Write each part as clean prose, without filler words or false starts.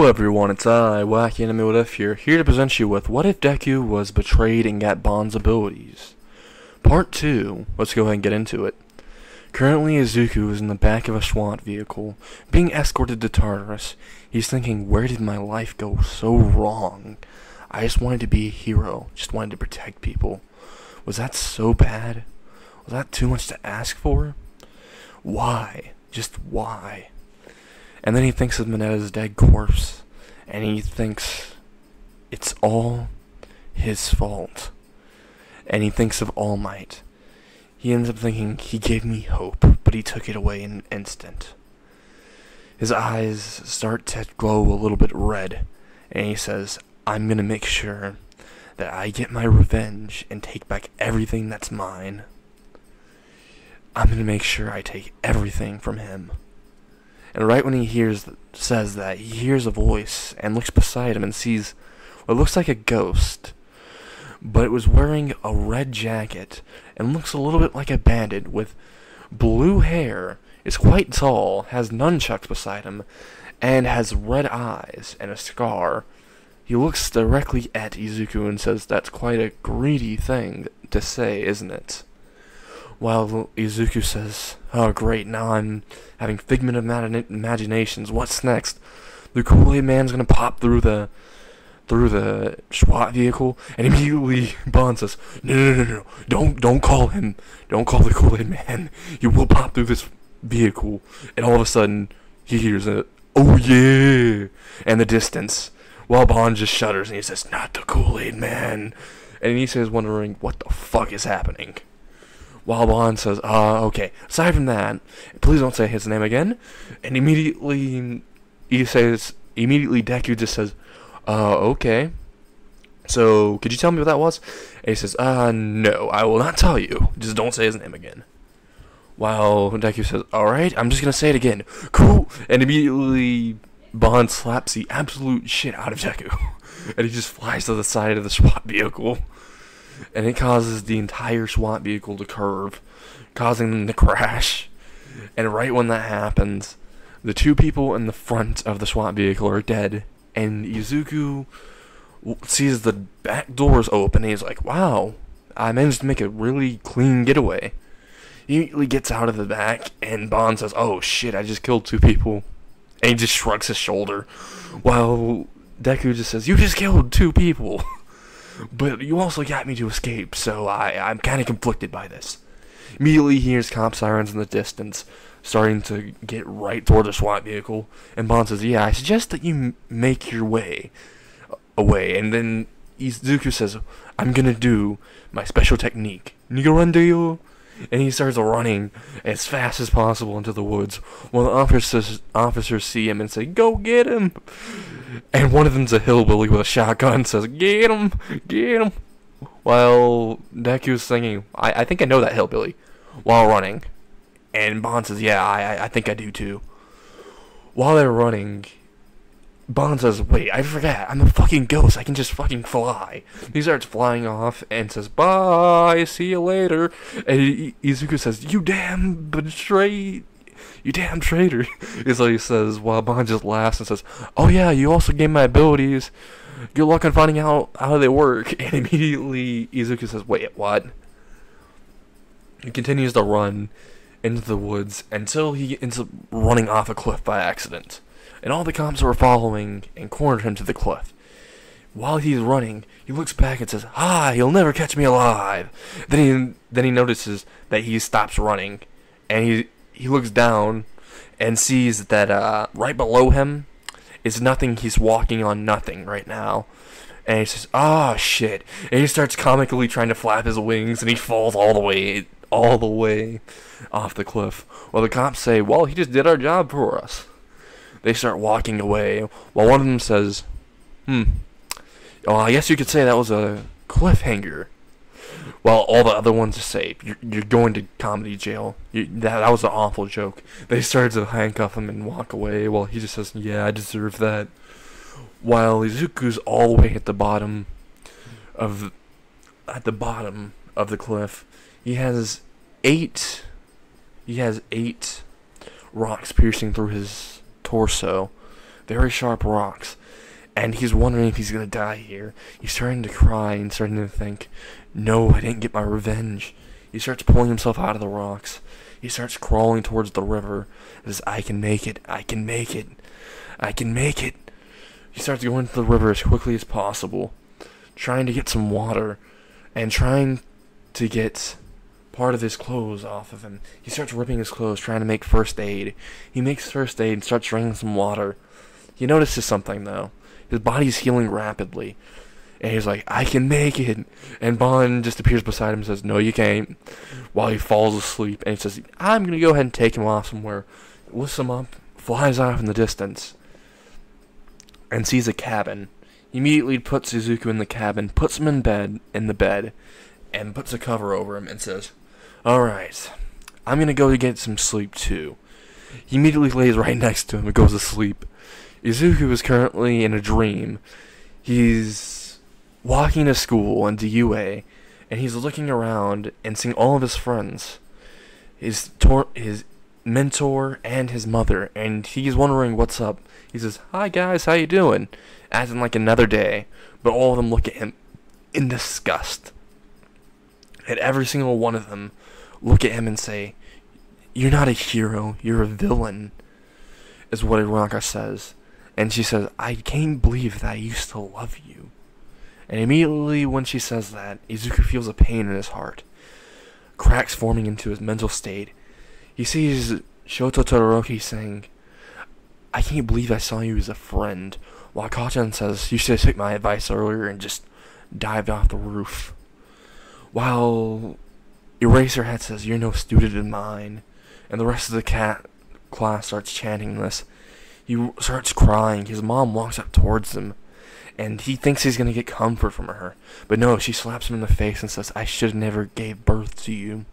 Hello everyone, it's I, acadamia here to present you with What If Deku Was Betrayed and Got Bond's Abilities? Part 2, let's go ahead and get into it. Currently, Izuku is in the back of a SWAT vehicle, being escorted to Tartarus. He's thinking, where did my life go so wrong? I just wanted to be a hero, just wanted to protect people. Was that so bad? Was that too much to ask for? Why? Just why? And then he thinks of Minetta's dead corpse, and he thinks it's all his fault. And he thinks of All Might. He ends up thinking he gave me hope, but he took it away in an instant. His eyes start to glow a little bit red, and he says, I'm gonna make sure that I get my revenge and take back everything that's mine. I'm gonna make sure I take everything from him. And right when he says that, he hears a voice and looks beside him and sees what looks like a ghost. But it was wearing a red jacket and looks a little bit like a bandit with blue hair, is quite tall, has nunchucks beside him, and has red eyes and a scar. He looks directly at Izuku and says, that's quite a greedy thing to say, isn't it? While Izuku says, oh great, now I'm having figment of imaginations, what's next? The Koolaid Man's gonna pop through the SWAT vehicle, and immediately Bond says, no, don't call him, don't call the Koolaid Man, he will pop through this vehicle. And all of a sudden, he hears a, oh yeah, in the distance, while Bond just shudders and he says, not the Koolaid Man, and he says, wondering what the fuck is happening. While Bond says, okay, aside from that, please don't say his name again. And immediately Deku just says, okay. So, could you tell me what that was? And he says, no, I will not tell you. Just don't say his name again. While Deku says, alright, I'm just gonna say it again. Cool. And immediately Bond slaps the absolute shit out of Deku. And he just flies to the side of the SWAT vehicle. And it causes the entire SWAT vehicle to curve, causing them to crash. And right when that happens, the two people in the front of the SWAT vehicle are dead, and Izuku sees the back doors open, and he's like, wow, I managed to make a really clean getaway. He immediately gets out of the back, and Bond says, oh shit, I just killed two people. And he just shrugs his shoulder, while Deku just says, you just killed two people. But you also got me to escape, so I'm kind of conflicted by this. Immediately he hears cop sirens in the distance, starting to get right toward the SWAT vehicle. And Bond says, yeah, I suggest that you make your way away. And then Izuku says, I'm gonna do my special technique. Nigorendeyo. And he starts running as fast as possible into the woods, while the officers see him and say, go get him! And one of them's a hillbilly with a shotgun and says, get him! Get him! While Deku's singing, I think I know that hillbilly, while running. And Bond says, yeah, I think I do too. While they're running, Bond says, wait, I forgot, I'm a fucking ghost, I can just fucking fly. He starts flying off and says, bye, see you later. And Izuku says, you damn traitor. Is what he says, while Bond just laughs and says, oh yeah, you also gave my abilities. Good luck on finding out how they work. And immediately Izuku says, wait, what? He continues to run into the woods until he ends up running off a cliff by accident. And all the cops were following and cornered him to the cliff. While he's running, he looks back and says, you'll never catch me alive. Then he notices that he stops running, and he looks down and sees that right below him is nothing. He's walking on nothing right now. And he says, shit. And he starts comically trying to flap his wings, and he falls all the way off the cliff. Well, the cops say, well, he just did our job for us. They start walking away, while one of them says, well, I guess you could say that was a cliffhanger. While all the other ones say, you're going to comedy jail. That was an awful joke. They start to handcuff him and walk away, while he just says, yeah, I deserve that. While Izuku's all the way at the bottom of the cliff, he has eight rocks piercing through his torso, very sharp rocks. And he's wondering if he's gonna die here. He's starting to cry and starting to think, no, I didn't get my revenge. He starts pulling himself out of the rocks. He starts crawling towards the river. He says, I can make it, I can make it, I can make it. He starts going to the river as quickly as possible, trying to get some water, and trying to get part of his clothes off of him. He starts ripping his clothes, trying to make first aid. He makes first aid and starts drinking some water. He notices something, though. His body's healing rapidly. And he's like, I can make it. And Bond just appears beside him and says, no, you can't. While he falls asleep. And he says, I'm going to go ahead and take him off somewhere. Lifts him up, flies off in the distance, and sees a cabin. He immediately puts Izuku in the cabin, puts him in the bed, and puts a cover over him and says, alright, I'm going to go to get some sleep too. He immediately lays right next to him and goes to sleep. Izuku is currently in a dream. He's walking to school into UA, and he's looking around and seeing all of his friends, his mentor and his mother, and he's wondering what's up. He says, hi guys, how you doing? Acting like another day, but all of them look at him in disgust. And every single one of them look at him and say, you're not a hero, you're a villain, is what Iranka says. And she says, I can't believe that I used to love you. And immediately when she says that, Izuku feels a pain in his heart. Cracks forming into his mental state. He sees Shoto Todoroki saying, I can't believe I saw you as a friend. While Kachan says, you should have took my advice earlier and just dived off the roof. While Eraserhead says, you're no student of mine. And the rest of the class starts chanting this. He starts crying. His mom walks up towards him, and he thinks he's going to get comfort from her. But no, she slaps him in the face and says, I should have never gave birth to you.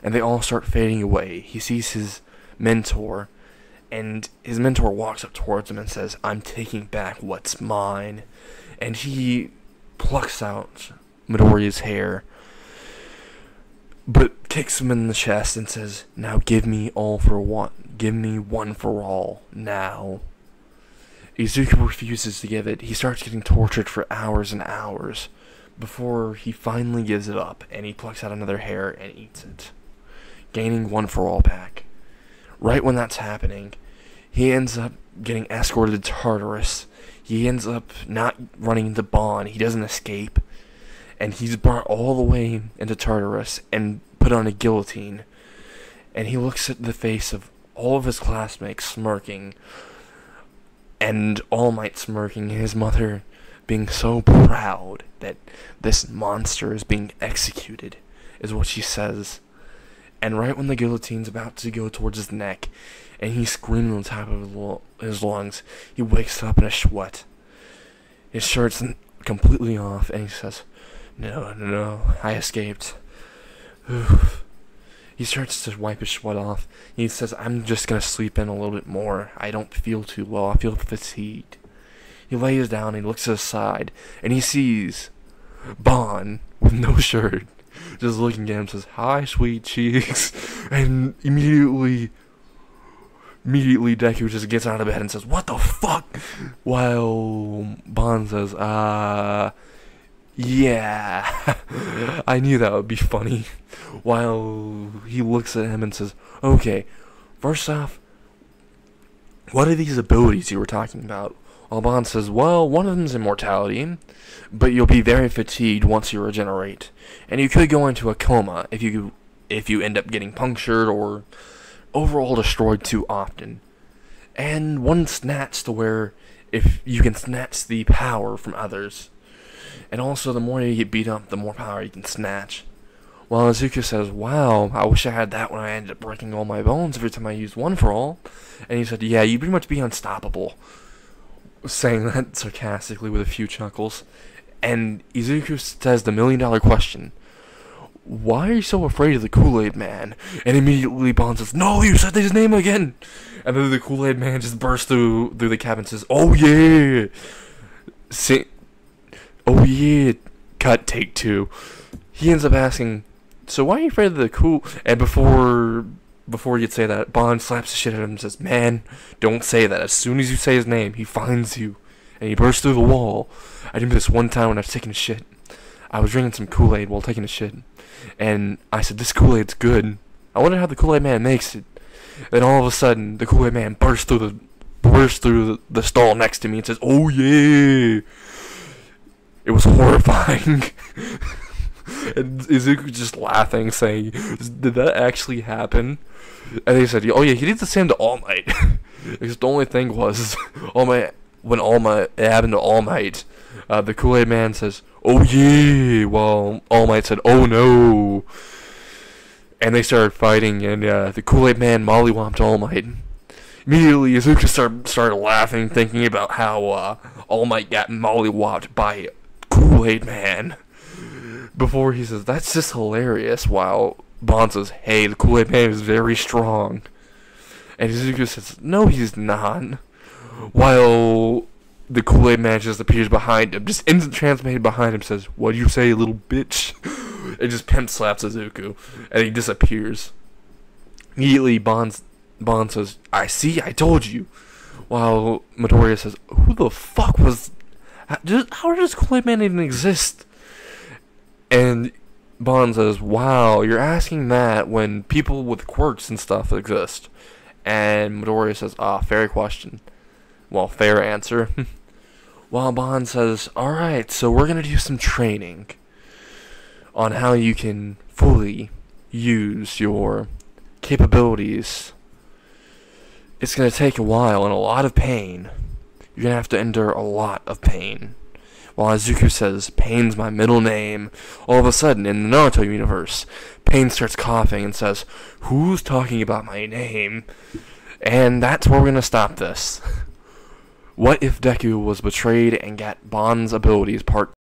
And they all start fading away. He sees his mentor, and his mentor walks up towards him and says, I'm taking back what's mine. And he plucks out Midoriya's hair, but kicks him in the chest and says, now give me all for one. Give me one for all, now. Izuku refuses to give it. He starts getting tortured for hours and hours before he finally gives it up, and he plucks out another hair and eats it, gaining one for all back. Right when that's happening, he ends up getting escorted to Tartarus. He ends up not running into Bond. He doesn't escape. And he's brought all the way into Tartarus and put on a guillotine. And he looks at the face of all of his classmates smirking, and All Might smirking, and his mother being so proud that this monster is being executed, is what she says. And right when the guillotine's about to go towards his neck, and he's screaming on top of his lungs, he wakes up in a sweat. His shirt's completely off, and he says, No, I escaped. He starts to wipe his sweat off. He says, I'm just going to sleep in a little bit more. I don't feel too well. I feel fatigued. He lays down, and he looks to his side, and he sees Bond with no shirt, just looking at him and says, hi, sweet cheeks. And immediately Deku just gets out of bed and says, what the fuck? While Bond says, yeah, I knew that would be funny. While he looks at him and says, okay, first off, what are these abilities you were talking about? While Bond says, well, one of them's immortality, but you'll be very fatigued once you regenerate. And you could go into a coma if you end up getting punctured or overall destroyed too often. And one snatch to where if you can snatch the power from others. And also, the more you get beat up, the more power you can snatch. While Izuku says, wow, I wish I had that when I ended up breaking all my bones every time I used one for all. And he said, yeah, you'd pretty much be unstoppable. Saying that sarcastically with a few chuckles. And Izuku says the $1 million question. Why are you so afraid of the Koolaid Man? And immediately Bond says, no, you said his name again! And then the Koolaid Man just bursts through the cabin and says, oh yeah! Oh yeah, cut, take two. He ends up asking, so why are you afraid of the And before before you'd say that, Bond slaps the shit out of him and says, "Man, don't say that. As soon as you say his name, he finds you." And he bursts through the wall. I remember this one time when I was taking a shit. I was drinking some Kool-Aid while taking a shit. And I said, "This Kool-Aid's good. I wonder how the Kool-Aid Man makes it." Then all of a sudden, the Kool-Aid Man bursts through the stall next to me and says, "Oh yeah!" It was horrifying. And Izuku just laughing, saying, "Did that actually happen?" And they said, "Oh yeah, he did the same to All Might." Because the only thing was, when it happened to All Might, the Kool-Aid Man says, "Oh yeah," while All Might said, "Oh no." And they started fighting, and the Kool-Aid Man mollywomped All Might. Immediately, Izuku started laughing, thinking about how All Might got mollywopped by Kool-Aid Man. Before he says, "That's just hilarious," while Bond says, "Hey, the Kool-Aid Man is very strong." And Izuku says, "No, he's not." While the Kool-Aid Man just appears behind him, just instant transmitted behind him, says, "What do you say, little bitch?" It just pimp slaps Izuku, and he disappears. Immediately, Bond says, "I see, I told you." While Midoriya says, "Who the fuck was... How does Kool-Aid Man even exist?" And Bond says, "Wow, you're asking that when people with quirks and stuff exist." And Midoriya says, "Fair question." Well, fair answer. While Bond says, "Alright, so we're gonna do some training on how you can fully use your capabilities. It's gonna take a while and a lot of pain. You're gonna have to endure a lot of pain." While Izuku says, "Pain's my middle name," all of a sudden, in the Naruto universe, Pain starts coughing and says, "Who's talking about my name?" And that's where we're gonna stop this. What if Deku was betrayed and got Bond's abilities, part